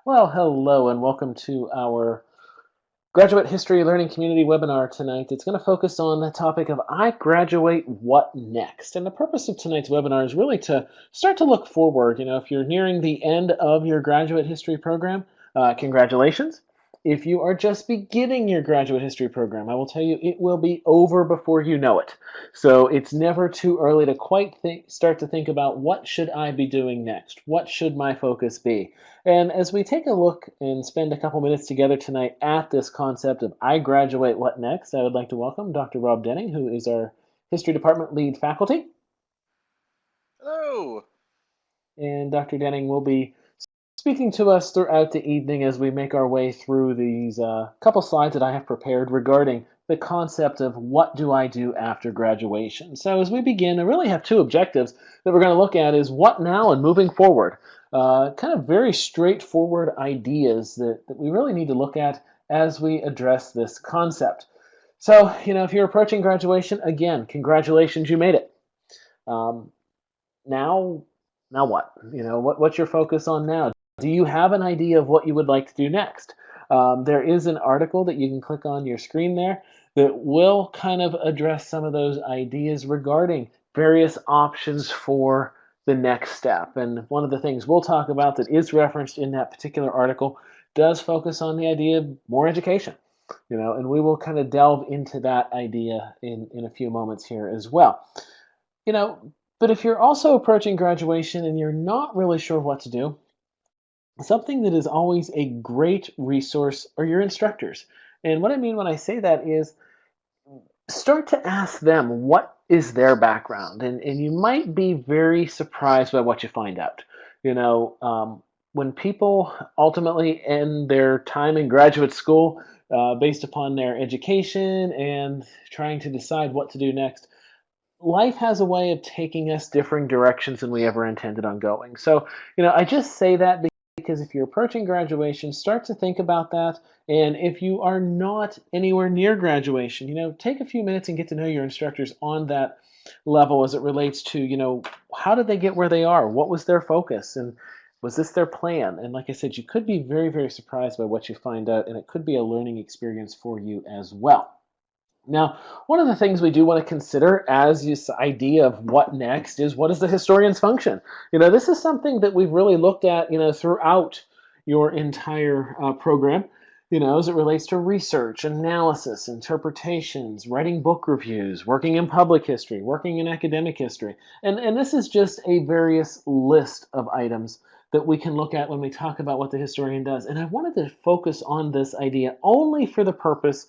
Well, hello and welcome to our Graduate History Learning Community webinar tonight. It's going to focus on the topic of I graduate, what next? And the purpose of tonight's webinar is really to start to look forward. If you're nearing the end of your graduate history program, congratulations. If you are just beginning your graduate history program, I will tell you it will be over before you know it. So it's never too early to start to think about what should I be doing next? What should my focus be? And as we take a look and spend a couple minutes together tonight at this concept of I graduate, what next? I would like to welcome Dr. Rob Denning, who is our History Department lead faculty. Hello. And Dr. Denning will be speaking to us throughout the evening as we make our way through these couple slides that I have prepared regarding the concept of what do I do after graduation. So as we begin, I really have two objectives that we're going to look at is what now and moving forward. Kind of very straightforward ideas that we really need to look at as we address this concept. So, if you're approaching graduation, again, congratulations, you made it. Um, now, now what? What's your focus on now? Do you have an idea of what you would like to do next? There is an article that you can click on your screen there that will kind of address some of those ideas regarding various options for the next step. And one of the things we'll talk about that is referenced in that particular article does focus on the idea of more education. And we will kind of delve into that idea in a few moments here as well. You know, but if you're also approaching graduation and you're not really sure what to do, something that is always a great resource are your instructors. And what I mean when I say that is start to ask them what is their background. And you might be very surprised by what you find out. When people ultimately end their time in graduate school based upon their education and trying to decide what to do next, life has a way of taking us differing directions than we ever intended on going. So, I just say that because if you're approaching graduation, start to think about that. And if you are not anywhere near graduation, take a few minutes and get to know your instructors on that level as it relates to, how did they get where they are? What was their focus? And was this their plan? And like I said, you could be very, very surprised by what you find out, and it could be a learning experience for you as well. Now, one of the things we do want to consider as this idea of what next is what is the historian's function? This is something that we've really looked at, throughout your entire program, as it relates to research, analysis, interpretations, writing book reviews, working in public history, working in academic history. And this is just a various list of items that we can look at when we talk about what the historian does. And I wanted to focus on this idea only for the purpose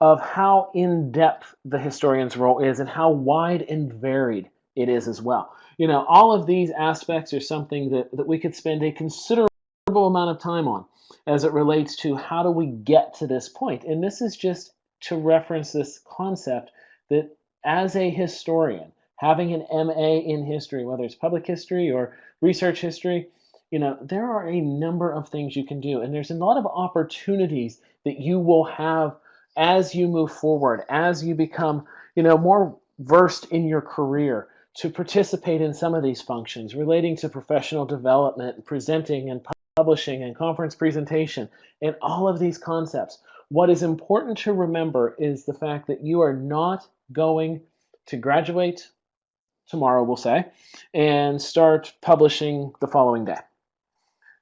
of how in-depth the historian's role is and how wide and varied it is as well. All of these aspects are something that we could spend a considerable amount of time on as it relates to how do we get to this point. And this is just to reference this concept that as a historian, having an MA in history, whether it's public history or research history, there are a number of things you can do. And there's a lot of opportunities that you will have as you move forward, as you become, more versed in your career, to participate in some of these functions relating to professional development, presenting and publishing and conference presentation, and all of these concepts. What is important to remember is the fact that you are not going to graduate tomorrow, we'll say, and start publishing the following day.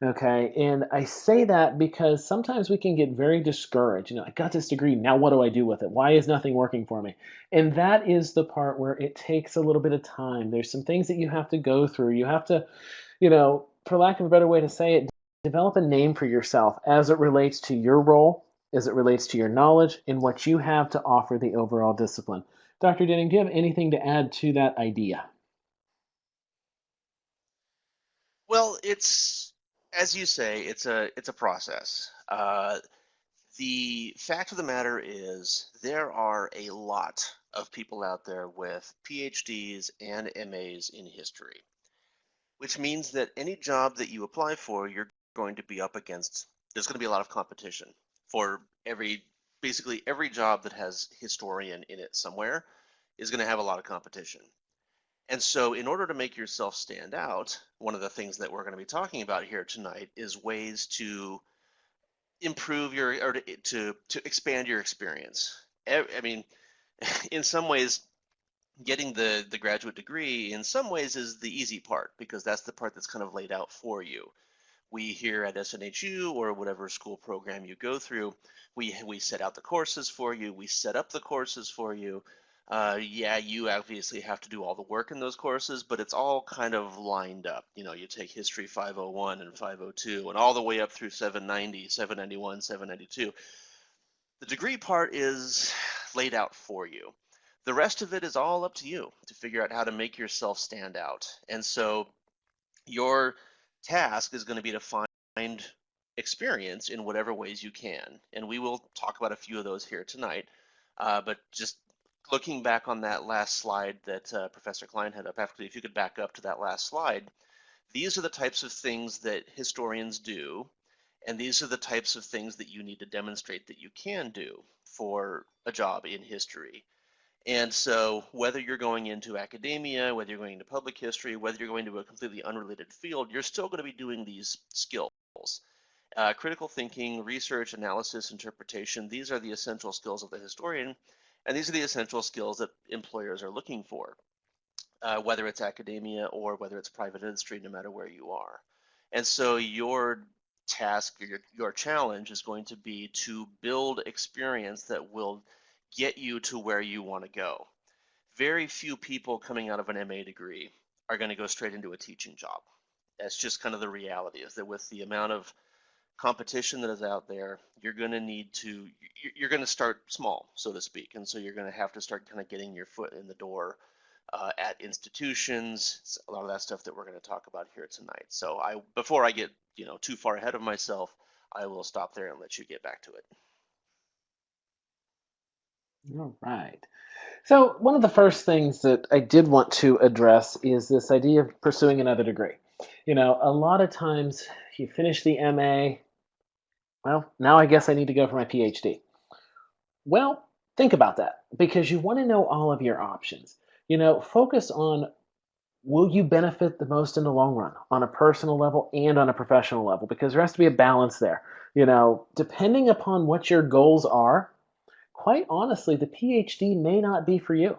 Okay, and I say that because sometimes we can get very discouraged. I got this degree, now what do I do with it? Why is nothing working for me? And that is the part where it takes a little bit of time. There's some things that you have to go through. You have to, for lack of a better way to say it, develop a name for yourself as it relates to your role, as it relates to your knowledge, and what you have to offer the overall discipline. Dr. Denning, do you have anything to add to that idea? Well, it's as you say, it's a process. The fact of the matter is there are a lot of people out there with PhDs and MAs in history, which means that any job that you apply for, you're going to be up against. There's going to be a lot of competition for basically every job that has historian in it somewhere is going to have a lot of competition. And so, in order to make yourself stand out, one of the things that we're going to be talking about here tonight is ways to improve your or to expand your experience. I mean, in some ways, getting the graduate degree in some ways is the easy part because that's the part that's kind of laid out for you. We here at SNHU or whatever school program you go through, we set out the courses for you, we set up the courses for you. Yeah, you obviously have to do all the work in those courses, but it's all kind of lined up. You know, you take History 501 and 502 and all the way up through 790, 791, 792. The degree part is laid out for you. The rest of it is all up to you to figure out how to make yourself stand out. And so your task is going to be to find experience in whatever ways you can. And we will talk about a few of those here tonight. But just looking back on that last slide that Professor Klein had up, actually, if you could back up to that last slide, these are the types of things that historians do, and these are the types of things that you need to demonstrate that you can do for a job in history. And so whether you're going into academia, whether you're going into public history, whether you're going to a completely unrelated field, you're still going to be doing these skills. Critical thinking, research, analysis, interpretation, these are the essential skills of the historian, and these are the essential skills that employers are looking for, whether it's academia or whether it's private industry, no matter where you are. And so your task, your challenge is going to be to build experience that will get you to where you want to go. Very few people coming out of an MA degree are going to go straight into a teaching job. That's just kind of the reality, is that with the amount of competition that is out there, you're going to need to, you're going to start small, so to speak. And so you're going to have to start kind of getting your foot in the door at institutions. It's a lot of that stuff that we're going to talk about here tonight. So before I get too far ahead of myself, I will stop there and let you get back to it. All right. So, one of the first things that I did want to address is this idea of pursuing another degree. A lot of times you finish the MA, well, now I guess I need to go for my PhD. Well, think about that because you want to know all of your options. Focus on, will you benefit the most in the long run on a personal level and on a professional level, because there has to be a balance there. Depending upon what your goals are, quite honestly, the PhD may not be for you.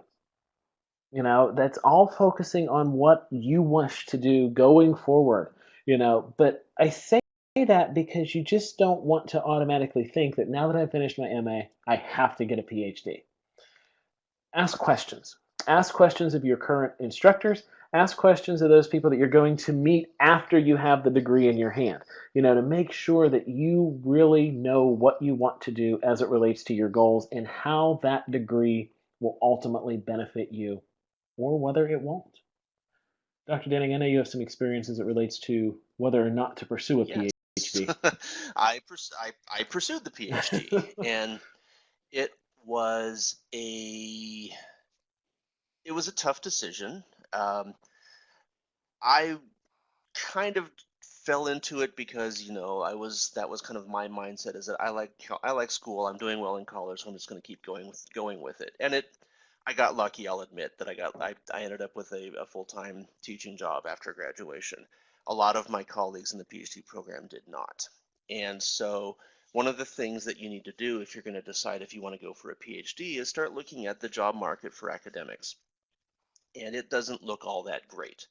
That's all focusing on what you wish to do going forward. But I say that because you just don't want to automatically think that now that I've finished my MA, I have to get a PhD. Ask questions. Ask questions of your current instructors. Ask questions of those people that you're going to meet after you have the degree in your hand, to make sure that you really know what you want to do as it relates to your goals and how that degree will ultimately benefit you or whether it won't. Dr. Denning, I know you have some experience as it relates to whether or not to pursue a Yes. PhD. I pursued the PhD, and it was a it was a tough decision. I kind of fell into it because that was kind of my mindset, is that I like school. I'm doing well in college, so I'm just going to keep going with it. And I got lucky. I'll admit that I ended up with a full-time teaching job after graduation. A lot of my colleagues in the PhD program did not. And so one of the things that you need to do if you're going to decide if you want to go for a PhD is start looking at the job market for academics. And it doesn't look all that great.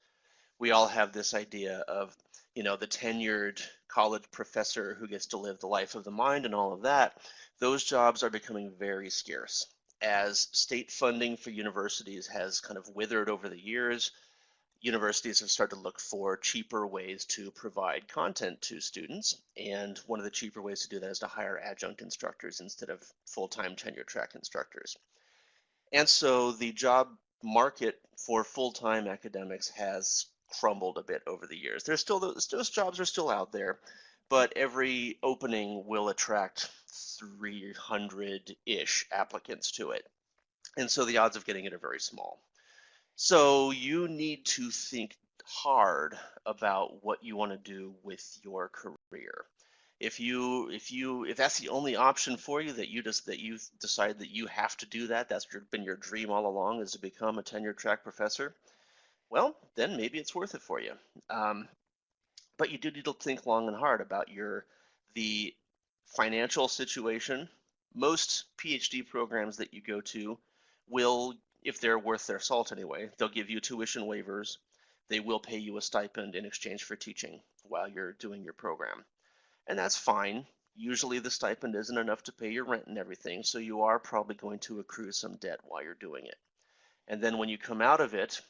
We all have this idea of, the tenured college professor who gets to live the life of the mind and all of that. Those jobs are becoming very scarce. As state funding for universities has kind of withered over the years, universities have started to look for cheaper ways to provide content to students. And one of the cheaper ways to do that is to hire adjunct instructors instead of full-time tenure track instructors. And so the job market for full-time academics has crumbled a bit over the years. Those jobs are still out there, but every opening will attract 300-ish applicants to it. And so the odds of getting it are very small. So you need to think hard about what you want to do with your career. If that's the only option for you, that you decide that you have to do that, been your dream all along, is to become a tenure track professor, well, then maybe it's worth it for you. Um, but you do need to think long and hard about the financial situation. Most PhD programs that you go to will, if they're worth their salt anyway, they'll give you tuition waivers. They will pay you a stipend in exchange for teaching while you're doing your program. And that's fine. Usually the stipend isn't enough to pay your rent and everything, so you are probably going to accrue some debt while you're doing it. And then when you come out of it,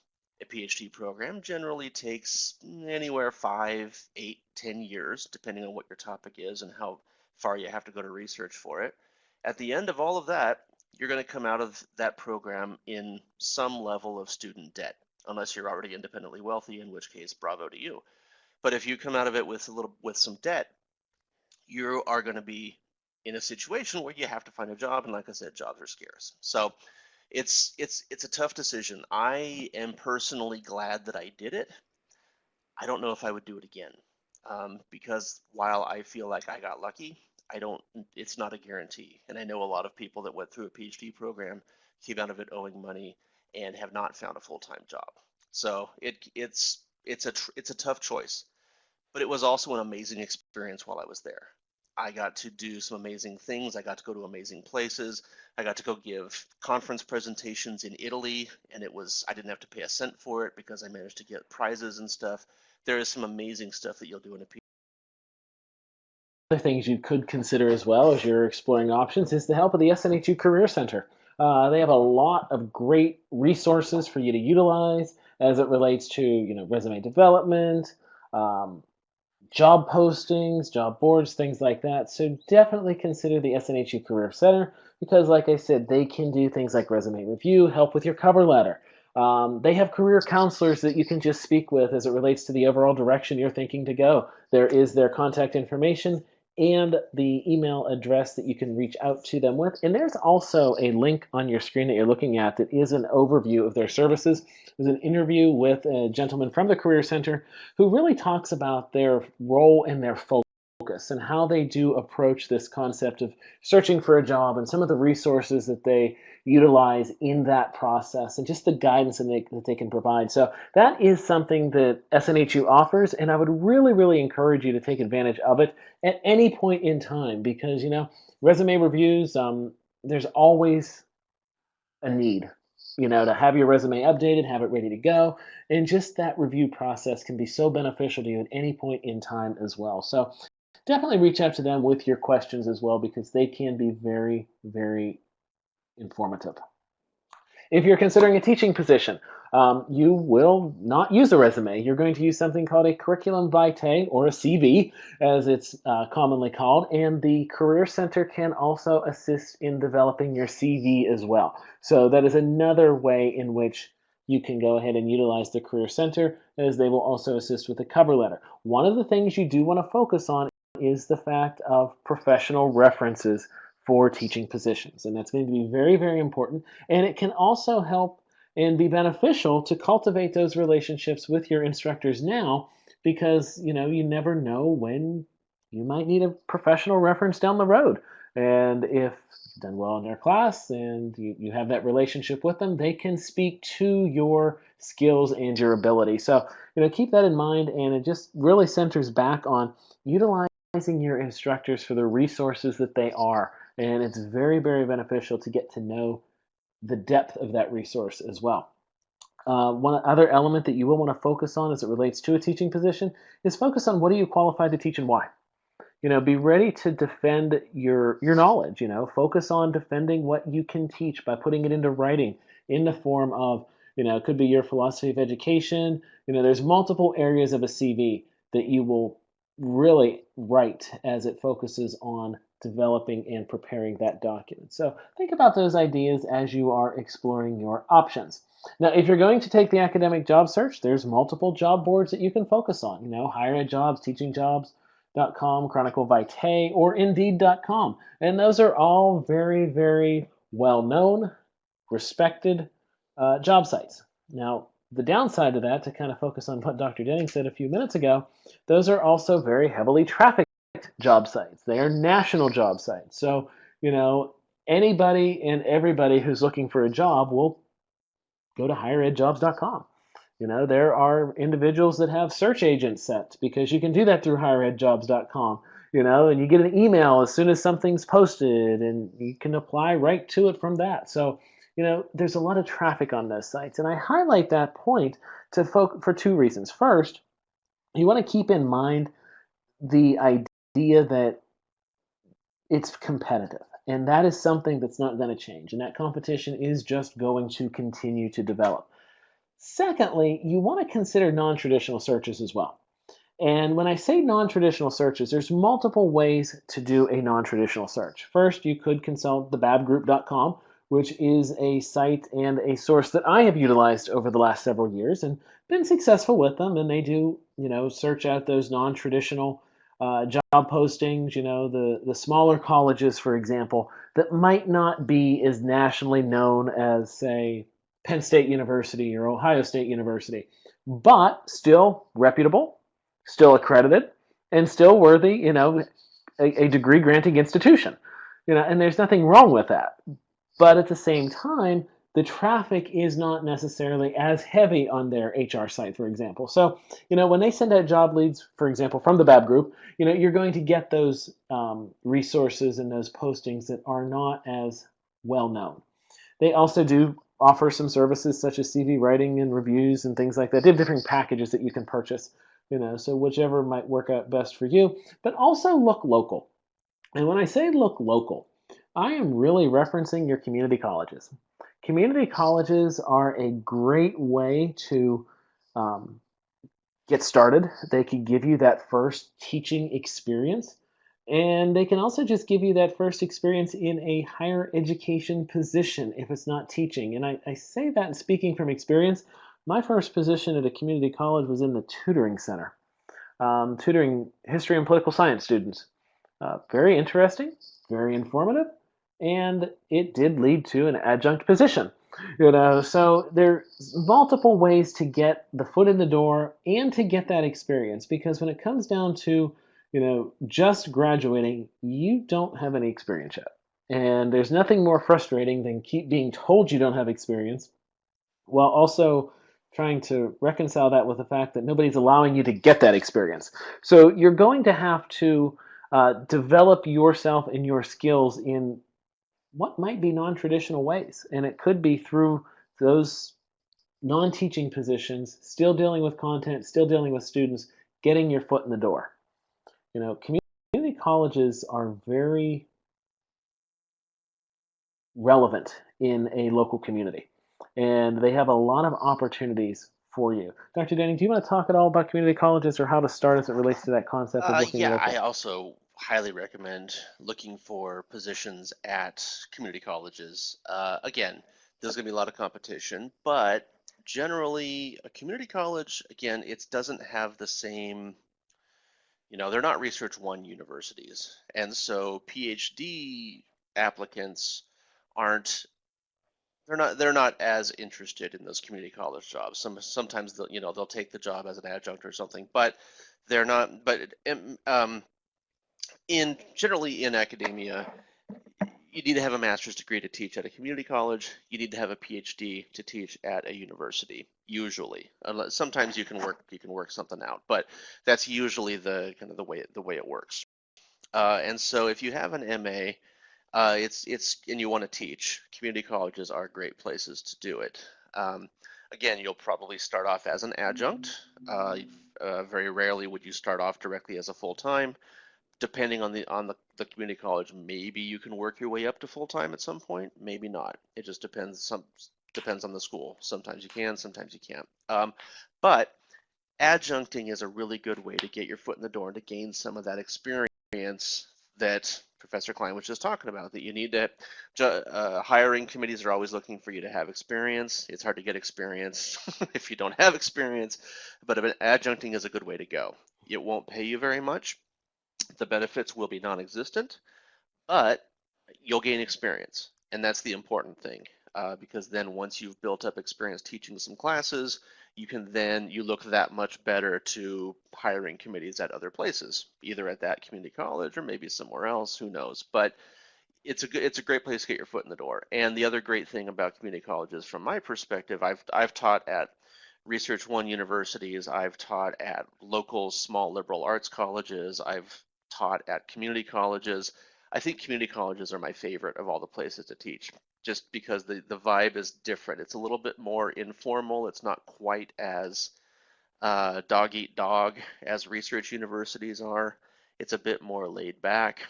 a PhD program generally takes anywhere 5, 8, 10 years, depending on what your topic is and how far you have to go to research for it. At the end of all of that, you're going to come out of that program in some level of student debt, unless you're already independently wealthy, in which case, bravo to you. But if you come out of it with some debt, you are going to be in a situation where you have to find a job, and like I said, jobs are scarce. So it's a tough decision. I am personally glad that I did it. I don't know if I would do it again, because while I feel like I got lucky, I don't. It's not a guarantee, and I know a lot of people that went through a PhD program came out of it owing money and have not found a full-time job. So it's a tough choice, but it was also an amazing experience while I was there. I got to do some amazing things. I got to go to amazing places. I got to go give conference presentations in Italy, and I didn't have to pay a cent for it because I managed to get prizes and stuff. There is some amazing stuff that you'll do in a Other things you could consider as well as you're exploring options is the help of the SNHU Career Center. They have a lot of great resources for you to utilize as it relates to resume development, um, job postings, job boards, things like that. So definitely consider the SNHU Career Center because, like I said, they can do things like resume review, help with your cover letter. They have career counselors that you can just speak with as it relates to the overall direction you're thinking to go. There is their contact information and the email address that you can reach out to them with. And there's also a link on your screen that you're looking at that is an overview of their services. There's an interview with a gentleman from the Career Center who really talks about their role and their focus and how they do approach this concept of searching for a job and some of the resources that they utilize in that process and just the guidance that they can provide. So that is something that SNHU offers, and I would really, really encourage you to take advantage of it at any point in time because, resume reviews, there's always a need, to have your resume updated, have it ready to go. And just that review process can be so beneficial to you at any point in time as well. So definitely reach out to them with your questions as well because they can be very, very informative. If you're considering a teaching position, you will not use a resume. You're going to use something called a curriculum vitae, or a CV, as it's commonly called, and the Career Center can also assist in developing your CV as well. So that is another way in which you can go ahead and utilize the Career Center, as they will also assist with the cover letter. One of the things you do want to focus on is the fact of professional references for teaching positions, and that's going to be very, very important. And it can also help and be beneficial to cultivate those relationships with your instructors now because you never know when you might need a professional reference down the road. And if you've done well in their class and you have that relationship with them, they can speak to your skills and your ability. So keep that in mind, and it just really centers back on utilizing your instructors for the resources that they are. And it's very, very beneficial to get to know the depth of that resource as well. One other element that you will want to focus on as it relates to a teaching position is focus on what are you qualified to teach and why. Be ready to defend your knowledge. Focus on defending what you can teach by putting it into writing in the form of, it could be your philosophy of education. There's multiple areas of a CV that you will really write as it focuses on developing and preparing that document. So think about those ideas as you are exploring your options. Now, if you're going to take the academic job search, there's multiple job boards that you can focus on. Higher ed jobs, teaching jobs.com, Chronicle Vitae, or Indeed.com. And those are all very, very well-known, respected job sites. Now, the downside to that, to kind of focus on what Dr. Denning said a few minutes ago, those are also very heavily trafficked job sites. They are national job sites. So, anybody and everybody who's looking for a job will go to higheredjobs.com. There are individuals that have search agents set because you can do that through higheredjobs.com, and you get an email as soon as something's posted and you can apply right to it from that. So, there's a lot of traffic on those sites. And I highlight that point for two reasons. First, you want to keep in mind the idea that it's competitive. And that is something that's not going to change. And that competition is just going to continue to develop. Secondly, you want to consider non-traditional searches as well. And when I say non-traditional searches, there's multiple ways to do a non-traditional search. First, you could consult thebabgroup.com, which is a site and a source that I have utilized over the last several years and been successful with them. And they do, search out those non-traditional job postings, the smaller colleges, for example, that might not be as nationally known as, say, Penn State University or Ohio State University, but still reputable, still accredited, and still worthy, a degree granting institution. And there's nothing wrong with that. But at the same time, the traffic is not necessarily as heavy on their HR site, for example. So, when they send out job leads, for example, from the BAB group, you're going to get those resources and those postings that are not as well known. They also do offer some services such as CV writing and reviews and things like that. They have different packages that you can purchase, so whichever might work out best for you. But also look local. And when I say look local, I am really referencing your community colleges. Community colleges are a great way to um, get started. They can give you that first teaching experience. And they can also just give you that first experience in a higher education position if it's not teaching. And I say that speaking from experience. My first position at a community college was in the tutoring center, tutoring history and political science students. Very interesting, very informative, and it did lead to an adjunct position. So there's multiple ways to get the foot in the door and to get that experience, because when it comes down to just graduating, you don't have any experience yet. And there's nothing more frustrating than keep being told you don't have experience while also trying to reconcile that with the fact that nobody's allowing you to get that experience. So you're going to have to develop yourself and your skills in what might be non-traditional ways. And it could be through those non-teaching positions, still dealing with content, still dealing with students, getting your foot in the door. Community colleges are very relevant in a local community, and they have a lot of opportunities for you. Dr. Denning, do you want to talk at all about community colleges or how to start as it relates to that concept of looking Yeah, I local? also highly recommend looking for positions at community colleges. Again, there's going to be a lot of competition, but generally, a community college, again, it doesn't have the same, they're not Research One universities. And so PhD applicants aren't they're not as interested in those community college jobs. Sometimes they'll take the job as an adjunct or something, but they're not. But in generally in academia, you need to have a master's degree to teach at a community college. You need to have a PhD to teach at a university. Usually, unless sometimes you can work something out, but that's usually the kind of the way it works. And so if you have an MA, it's and you want to teach, community colleges are great places to do it. Again, you'll probably start off as an adjunct. Very rarely would you start off directly as a full-time. Depending on the community college, maybe you can work your way up to full-time at some point, maybe not. It just depends on the school. Sometimes you can, sometimes you can't. But adjuncting is a really good way to get your foot in the door and to gain some of that experience that Professor Klein was just talking about, that you need to, hiring committees are always looking for you to have experience. It's hard to get experience if you don't have experience, but adjuncting is a good way to go. It won't pay you very much. The benefits will be non-existent, but you'll gain experience. And that's the important thing, because then once you've built up experience teaching some classes, you look that much better to hiring committees at other places, either at that community college or maybe somewhere else, who knows. But it's a great place to get your foot in the door. And the other great thing about community colleges, from my perspective, I've taught at Research One universities. I've taught at local small liberal arts colleges. I've taught at community colleges. I think community colleges are my favorite of all the places to teach, just because the vibe is different. It's a little bit more informal. It's not quite as dog eat dog as research universities are. It's a bit more laid back.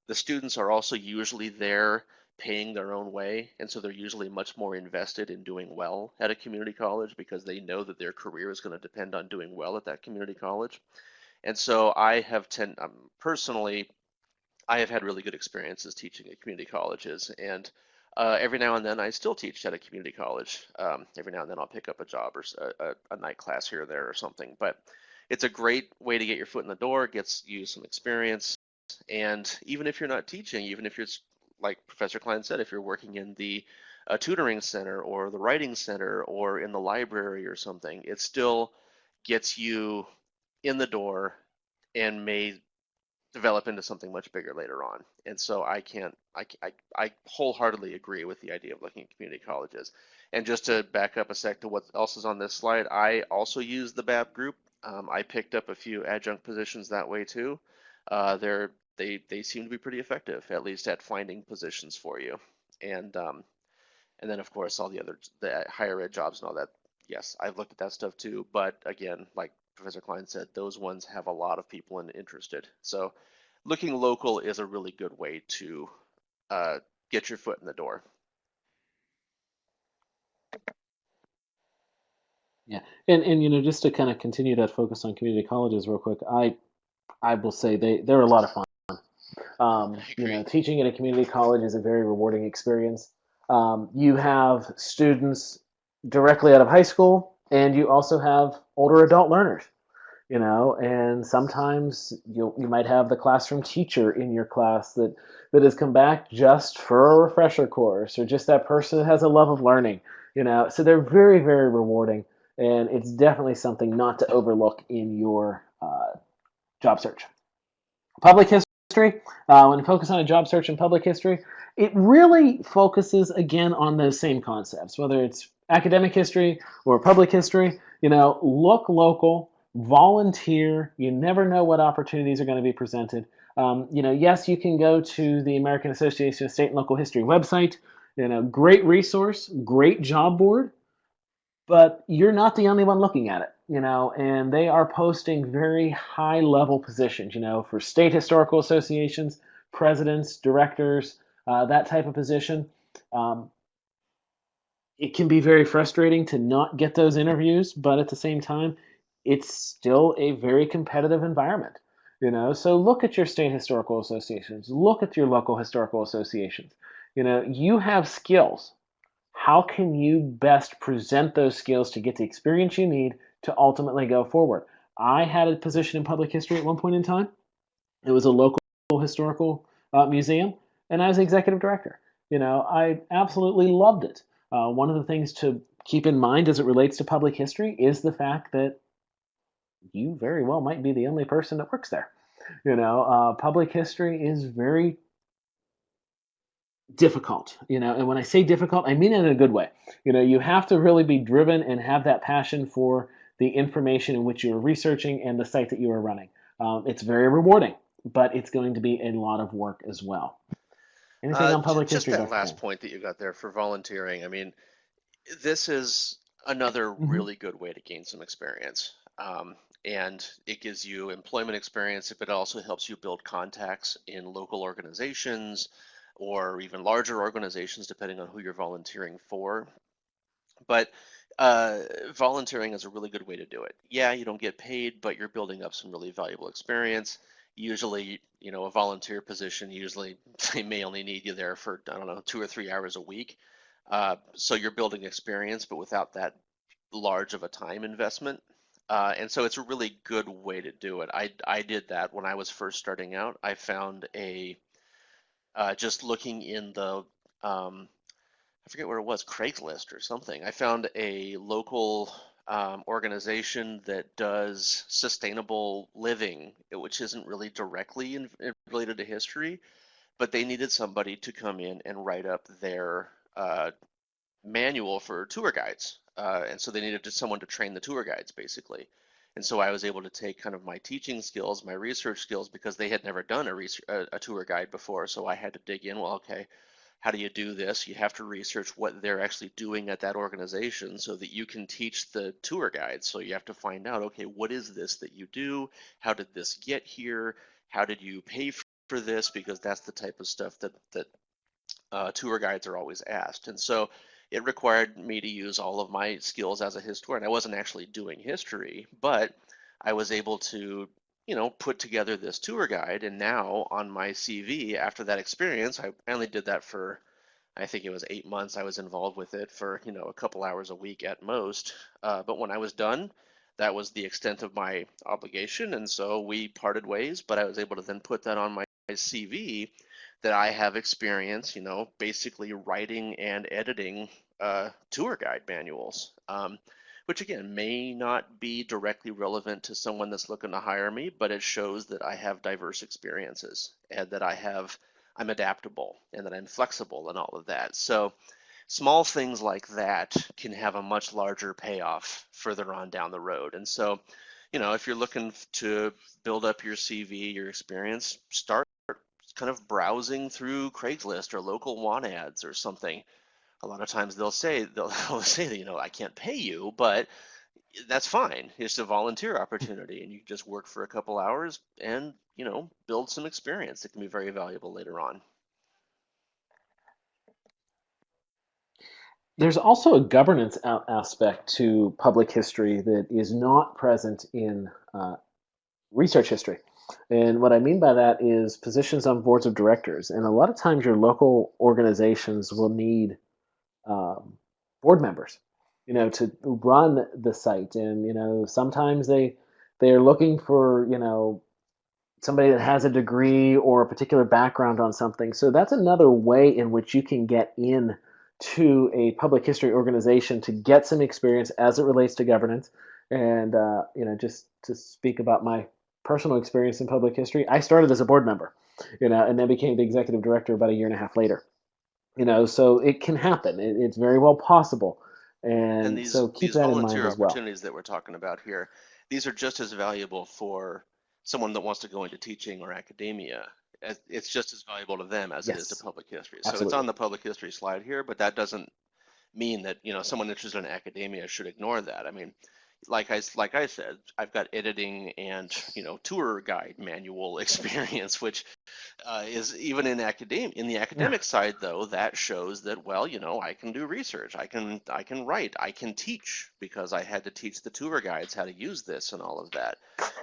The students are also usually there paying their own way, and so they're usually much more invested in doing well at a community college because they know that their career is going to depend on doing well at that community college. And so personally, I have had really good experiences teaching at community colleges, and every now and then I still teach at a community college. Every now and then I'll pick up a job or a night class here or there or something. But it's a great way to get your foot in the door, gets you some experience, and even if you're not teaching, even if you're, like Professor Klein said, if you're working in the tutoring center or the writing center or in the library or something, it still gets you in the door and may develop into something much bigger later on. And so I wholeheartedly agree with the idea of looking at community colleges. And just to back up a sec to what else is on this slide, I also use the BAB group. I picked up a few adjunct positions that way too. They seem to be pretty effective, at least at finding positions for you. And then of course all the higher ed jobs and all that. Yes, I've looked at that stuff too. But again, like Professor Klein said, those ones have a lot of people interested. So looking local is a really good way to get your foot in the door. Yeah, and just to kind of continue that focus on community colleges real quick, I will say they're a lot of fun. I agree. Teaching at a community college is a very rewarding experience. You have students directly out of high school, and you also have older adult learners. And sometimes you might have the classroom teacher in your class that has come back just for a refresher course, or just that person that has a love of learning. So they're very, very rewarding, and it's definitely something not to overlook in your job search. Public history, when you focus on a job search in public history, it really focuses again on those same concepts, whether it's academic history or public history. Look local, volunteer. You never know what opportunities are going to be presented. Yes, you can go to the American Association of State and Local History website. Great resource, great job board, but you're not the only one looking at it, and they are posting very high level positions, for state historical associations, presidents, directors, that type of position. Um, it can be very frustrating to not get those interviews, but at the same time, it's still a very competitive environment. So look at your state historical associations, look at your local historical associations. You have skills. How can you best present those skills to get the experience you need to ultimately go forward? I had a position in public history at one point in time. It was a local historical museum, and I was executive director. I absolutely loved it. One of the things to keep in mind as it relates to public history is the fact that you very well might be the only person that works there. Public history is very difficult, and when I say difficult, I mean it in a good way. You have to really be driven and have that passion for the information in which you're researching and the site that you are running. It's very rewarding, but it's going to be a lot of work as well. Anything on public Just history, that Dr. last King? point that you got there for volunteering. I mean, this is another Mm-hmm. really good way to gain some experience. And it gives you employment experience, but it also helps you build contacts in local organizations or even larger organizations, depending on who you're volunteering for. But volunteering is a really good way to do it. Yeah, you don't get paid, but you're building up some really valuable experience. Usually, a volunteer position, usually they may only need you there for, I don't know, 2 or 3 hours a week. So you're building experience, but without that large of a time investment. And so it's a really good way to do it. I did that when I was first starting out. I found just looking in I forget where it was, Craigslist or something. I found a local organization that does sustainable living, which isn't really directly related to history, but they needed somebody to come in and write up their manual for tour guides, and so they needed just someone to train the tour guides basically. And so I was able to take kind of my teaching skills, my research skills, because they had never done a tour guide before. So I had to dig in. Well, okay, how do you do this? You have to research what they're actually doing at that organization so that you can teach the tour guides. So you have to find out, okay, what is this that you do? How did this get here? How did you pay for this? Because that's the type of stuff that tour guides are always asked. And so it required me to use all of my skills as a historian. I wasn't actually doing history, but I was able to, put together this tour guide. And now on my CV, after that experience, I only did that for, I think it was 8 months. I was involved with it for, a couple hours a week at most. But when I was done, that was the extent of my obligation. And so we parted ways, but I was able to then put that on my CV that I have experience, basically writing and editing tour guide manuals, which again may not be directly relevant to someone that's looking to hire me, but it shows that I have diverse experiences and that I'm adaptable and that I'm flexible and all of that. So small things like that can have a much larger payoff further on down the road. And so, if you're looking to build up your CV, your experience, start kind of browsing through Craigslist or local want ads or something. A lot of times they'll say that, I can't pay you, but that's fine. It's a volunteer opportunity, and you just work for a couple hours and build some experience that can be very valuable later on. There's also a governance aspect to public history that is not present in research history. And what I mean by that is positions on boards of directors. And a lot of times your local organizations will need um, board members, to run the site. And, sometimes they are looking for, somebody that has a degree or a particular background on something. So that's another way in which you can get in to a public history organization to get some experience as it relates to governance. And just to speak about my personal experience in public history, I started as a board member, and then became the executive director about a year and a half later. So it can happen. It's very well possible, And and these so keep these that in mind volunteer as well. opportunities that we're talking about here, these are just as valuable for someone that wants to go into teaching or academia. It's just as valuable to them as it is to Yes, public history. So it's absolutely. on the public history slide here, but that doesn't mean that someone interested in academia should ignore that. I mean, like I said, I've got editing and tour guide manual experience, which is even in the Yeah. academic side though, that shows that, well, I can do research, I can write, I can teach, because I had to teach the tour guides how to use this and all of that.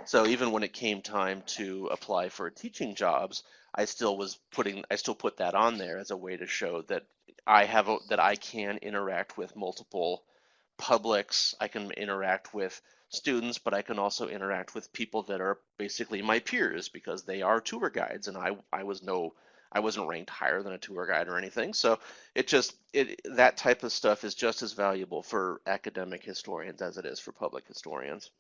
So even when it came time to apply for teaching jobs, I still put that on there as a way to show that that I can interact with multiple publics, I can interact with students, but I can also interact with people that are basically my peers because they are tour guides, and I wasn't ranked higher than a tour guide or anything. So that type of stuff is just as valuable for academic historians as it is for public historians.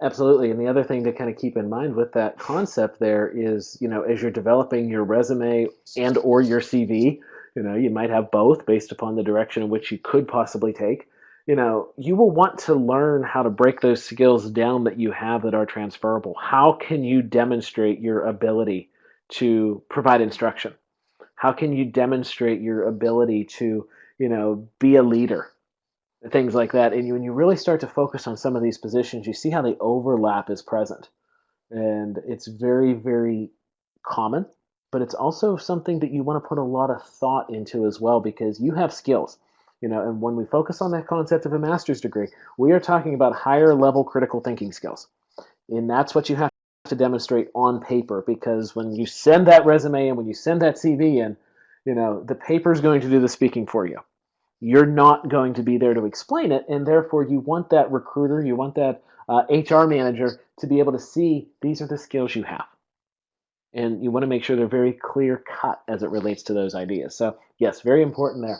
Absolutely. And the other thing to kind of keep in mind with that concept there is, as you're developing your resume and or your CV, you might have both based upon the direction in which you could possibly take. You will want to learn how to break those skills down that you have that are transferable. How can you demonstrate your ability to provide instruction? How can you demonstrate your ability to, be a leader? Things like that. And when you really start to focus on some of these positions, you see how the overlap is present. And it's very, very common, but it's also something that you want to put a lot of thought into as well because you have skills. And when we focus on that concept of a master's degree, we are talking about higher level critical thinking skills. And that's what you have to demonstrate on paper because when you send that resume and when you send that CV in, the paper is going to do the speaking for you. You're not going to be there to explain it, and therefore you want that recruiter, you want that HR manager to be able to see these are the skills you have, and you want to make sure they're very clear cut as it relates to those ideas. So yes, very important there.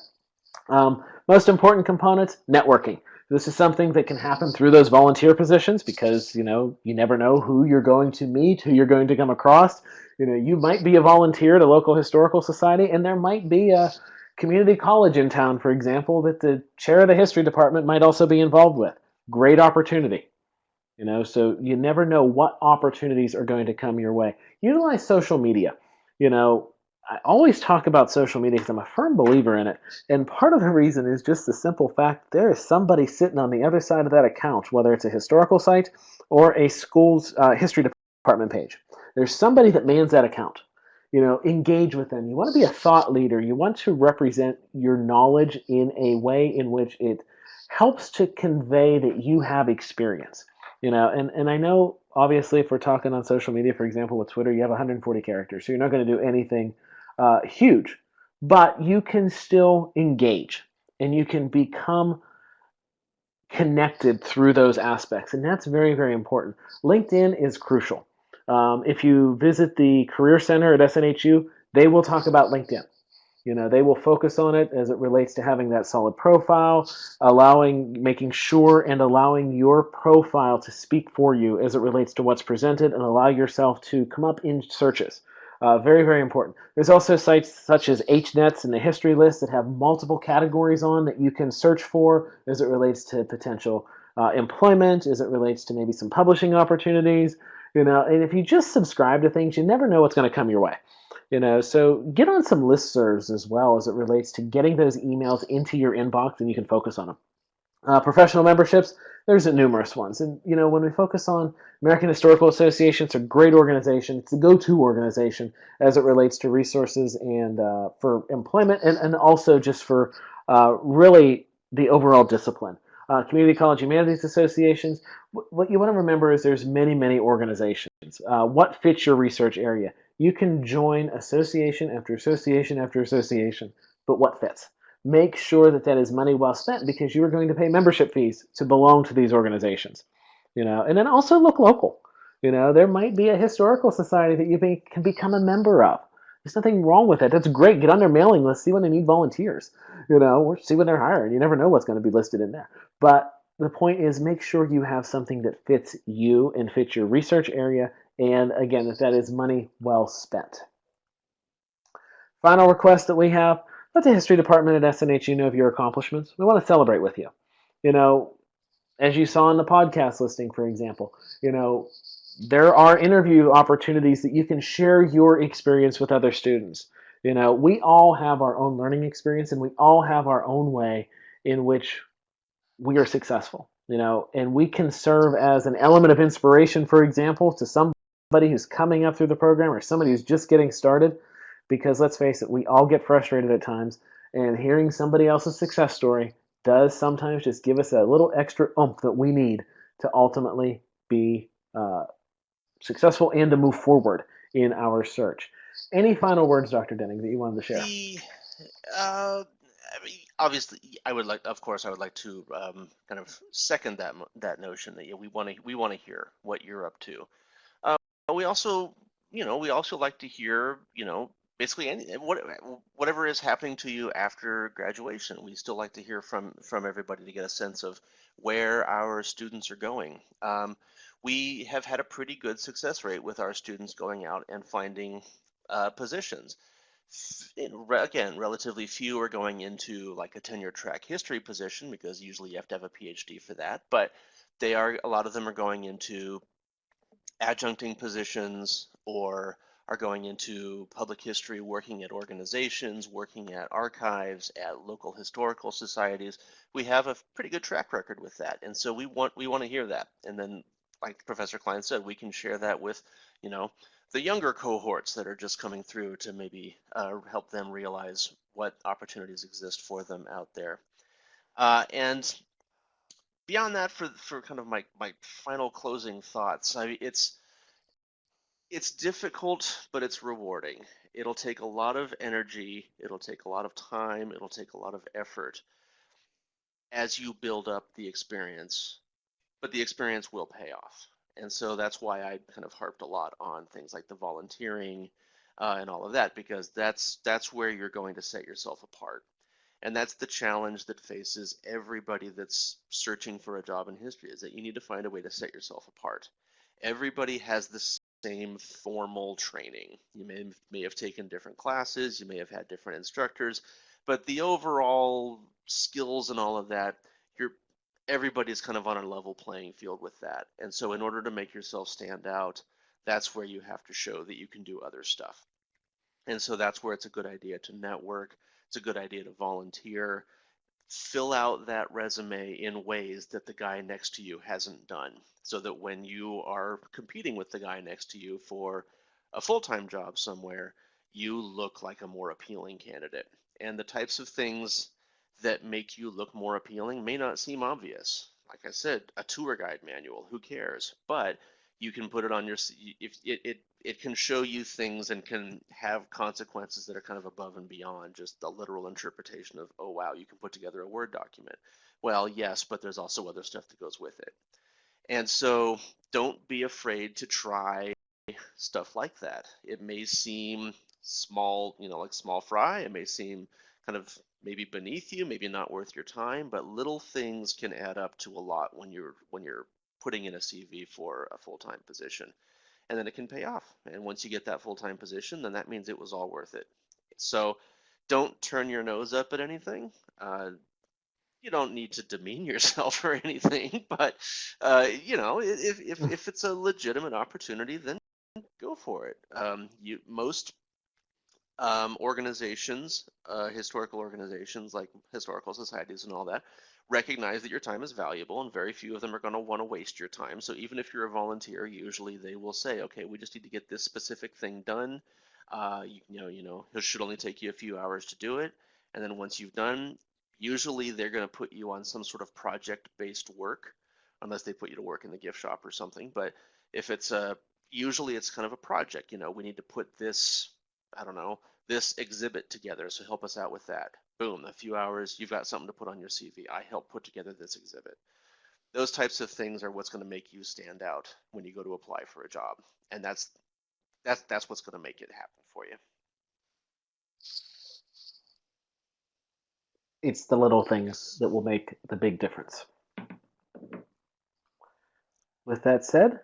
Most important components: networking. This is something that can happen through those volunteer positions because, you never know who you're going to meet, who you're going to come across. You might be a volunteer at a local historical society, and there might be a community college in town, for example, that the chair of the history department might also be involved with. Great opportunity. So you never know what opportunities are going to come your way. Utilize social media. You know, I always talk about social media because I'm a firm believer in it. And part of the reason is just the simple fact there is somebody sitting on the other side of that account, whether it's a historical site or a school's history department page. There's somebody that mans that account. Engage with them. You want to be a thought leader. You want to represent your knowledge in a way in which it helps to convey that you have experience. And I know obviously if we're talking on social media, for example, with Twitter, you have 140 characters, so you're not going to do anything huge, but you can still engage and you can become connected through those aspects, and that's very, very important. LinkedIn is crucial. If you visit the Career Center at SNHU, they will talk about LinkedIn. They will focus on it as it relates to having that solid profile, making sure and allowing your profile to speak for you as it relates to what's presented and allow yourself to come up in searches. Very, very important. There's also sites such as HNets and the history list that have multiple categories on that you can search for as it relates to potential employment, as it relates to maybe some publishing opportunities. And if you just subscribe to things, you never know what's going to come your way. So get on some listservs as well as it relates to getting those emails into your inbox and you can focus on them. Professional memberships, there's numerous ones. And, when we focus on American Historical Association, it's a great organization. It's a go-to organization as it relates to resources and for employment and also just for really the overall discipline. Community College Humanities Associations, what you want to remember is there's many, many organizations. What fits your research area? You can join association after association after association, but what fits? Make sure that that is money well spent because you are going to pay membership fees to belong to these organizations. And then also look local. There might be a historical society that you can become a member of. There's nothing wrong with it. That's great. Get on their mailing list, see when they need volunteers, or see when they're hiring. You never know what's going to be listed in there. But the point is make sure you have something that fits you and fits your research area. And again, that is money well spent. Final request that we have, let the history department at SNHU know of your accomplishments. We want to celebrate with you. You know, as you saw in the podcast listing, for example, there are interview opportunities that you can share your experience with other students. We all have our own learning experience and we all have our own way in which we are successful, and we can serve as an element of inspiration, for example, to somebody who's coming up through the program or somebody who's just getting started. Because let's face it, we all get frustrated at times, and hearing somebody else's success story does sometimes just give us a little extra oomph that we need to ultimately be successful and to move forward in our search. Any final words, Dr. Denning, that you wanted to share? The I mean, obviously, of course, I would like to kind of second that notion that we want to hear what you're up to. We also, we also like to hear, basically whatever is happening to you after graduation. We still like to hear from everybody to get a sense of where our students are going. We have had a pretty good success rate with our students going out and finding positions. Again, relatively few are going into like a tenure track history position because usually you have to have a PhD for that, but a lot of them are going into adjuncting positions or are going into public history, working at organizations, working at archives, at local historical societies. We have a pretty good track record with that, and so we want to hear that. And then, like Professor Klein said, we can share that with, the younger cohorts that are just coming through to maybe help them realize what opportunities exist for them out there. And beyond that, for kind of my final closing thoughts, it's difficult, but it's rewarding. It'll take a lot of energy, it'll take a lot of time, it'll take a lot of effort as you build up the experience, but the experience will pay off. And so that's why I kind of harped a lot on things like the volunteering and all of that, because that's where you're going to set yourself apart. And that's the challenge that faces everybody that's searching for a job in history, is that you need to find a way to set yourself apart. Everybody has the same formal training. You may have taken different classes, you may have had different instructors, but the overall skills and all of that, you're everybody's kind of on a level playing field with that. And so in order to make yourself stand out, that's where you have to show that you can do other stuff. And so that's where it's a good idea to network. It's a good idea to volunteer. Fill out that resume in ways that the guy next to you hasn't done, so that when you are competing with the guy next to you for a full-time job somewhere, you look like a more appealing candidate. And the types of things that make you look more appealing may not seem obvious. Like I said, a tour guide manual, who cares? But you can put it on your, if it can show you things and can have consequences that are kind of above and beyond just the literal interpretation of, oh wow, you can put together a Word document. Well, yes, but there's also other stuff that goes with it. And so don't be afraid to try stuff like that. It may seem small, like small fry. It may seem kind of maybe beneath you, maybe not worth your time, but little things can add up to a lot when you're putting in a CV for a full-time position. And then it can pay off. And once you get that full-time position, then that means it was all worth it. So don't turn your nose up at anything. You don't need to demean yourself or anything, but if it's a legitimate opportunity, then go for it. Most organizations, historical organizations like historical societies and all that, recognize that your time is valuable, and very few of them are going to want to waste your time. So even if you're a volunteer, usually they will say, okay, we just need to get this specific thing done. It should only take you a few hours to do it, and then once you've done, usually they're going to put you on some sort of project-based work, unless they put you to work in the gift shop or something. But if it's usually it's kind of a project. We need to put this, I don't know, this exhibit together, so help us out with that. Boom, a few hours, you've got something to put on your CV. I helped put together this exhibit. Those types of things are what's going to make you stand out when you go to apply for a job, and that's what's going to make it happen for you. It's the little things that will make the big difference. With that said,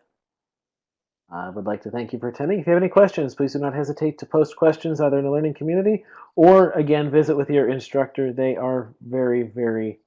I would like to thank you for attending. If you have any questions, please do not hesitate to post questions either in the learning community or, again, visit with your instructor. They are very, very